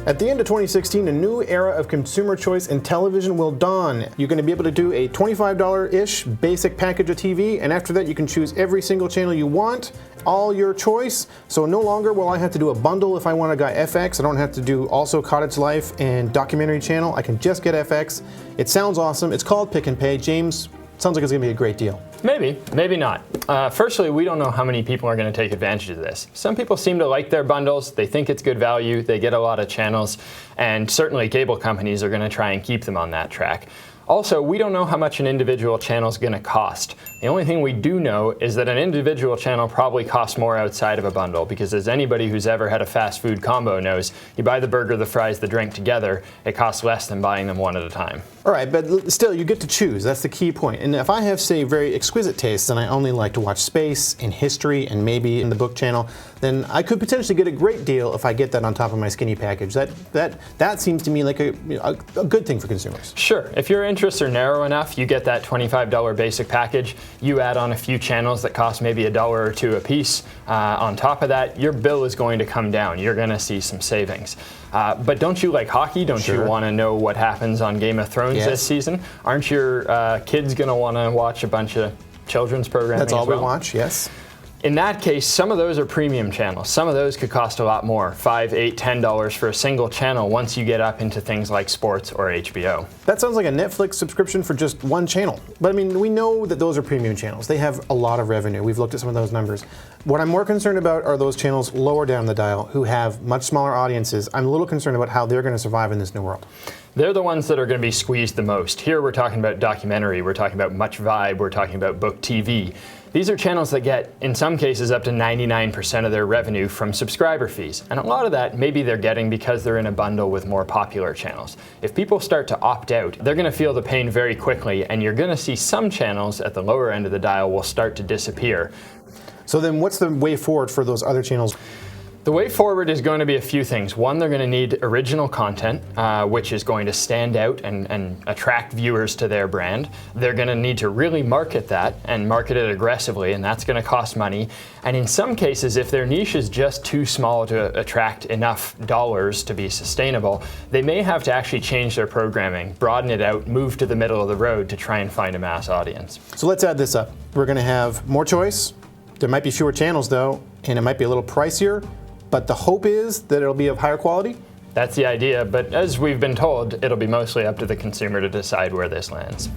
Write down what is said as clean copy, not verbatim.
At the end of 2016, a new era of consumer choice in television will dawn. You're going to be able to do a $25-ish basic package of TV, and after that you can choose every single channel you want, all your choice. So no longer will I have to do a bundle if I want to get FX. I don't have to do also Cottage Life and Documentary Channel. I can just get FX. It sounds awesome. It's called Pick and Pay. James, sounds like it's going to be a great deal. Maybe, maybe not. Firstly, we don't know how many people are going to take advantage of this. Some people seem to like their bundles. They think it's good value. They get a lot of channels. And certainly cable companies are going to try and keep them on that track. Also, we don't know how much an individual channel is going to cost. The only thing we do know is that an individual channel probably costs more outside of a bundle, because as anybody who's ever had a fast food combo knows, you buy the burger, the fries, the drink together, it costs less than buying them one at a time. All right, but still, you get to choose. That's the key point. And if I have, say, very exquisite tastes and I only like to watch space and history and maybe in the book channel, then I could potentially get a great deal if I get that on top of my skinny package. That seems to me like a good thing for consumers. Sure. If your interests are narrow enough, you get that $25 basic package. You add on a few channels that cost maybe $1 or $2 a piece. On top of that, your bill is going to come down. You're going to see some savings. But don't you like hockey? Don't you want to know what happens on Game of Thrones this season? Aren't your kids going to want to watch a bunch of children's programming? That's all as well? we watch, yes. In that case, some of those are premium channels. Some of those could cost a lot more, $5, $8, $10 for a single channel once you get up into things like sports or HBO. That sounds like a Netflix subscription for just one channel. But I mean, we know that those are premium channels. They have a lot of revenue. We've looked at some of those numbers. What I'm more concerned about are those channels lower down the dial who have much smaller audiences. I'm a little concerned about how they're going to survive in this new world. They're the ones that are going to be squeezed the most. Here we're talking about documentary, we're talking about Much Vibe, we're talking about book TV. These are channels that get, in some cases, up to 99% of their revenue from subscriber fees. And a lot of that maybe they're getting because they're in a bundle with more popular channels. If people start to opt out, they're going to feel the pain very quickly, and you're going to see some channels at the lower end of the dial will start to disappear. So then what's the way forward for those other channels? The way forward is going to be a few things. One, they're going to need original content, which is going to stand out and attract viewers to their brand. They're going to need to really market that and market it aggressively, and that's going to cost money. And in some cases, if their niche is just too small to attract enough dollars to be sustainable, they may have to actually change their programming, broaden it out, move to the middle of the road to try and find a mass audience. So let's add this up. We're going to have more choice. There might be fewer channels, though, and it might be a little pricier. But the hope is that it'll be of higher quality? That's the idea, but as we've been told, it'll be mostly up to the consumer to decide where this lands.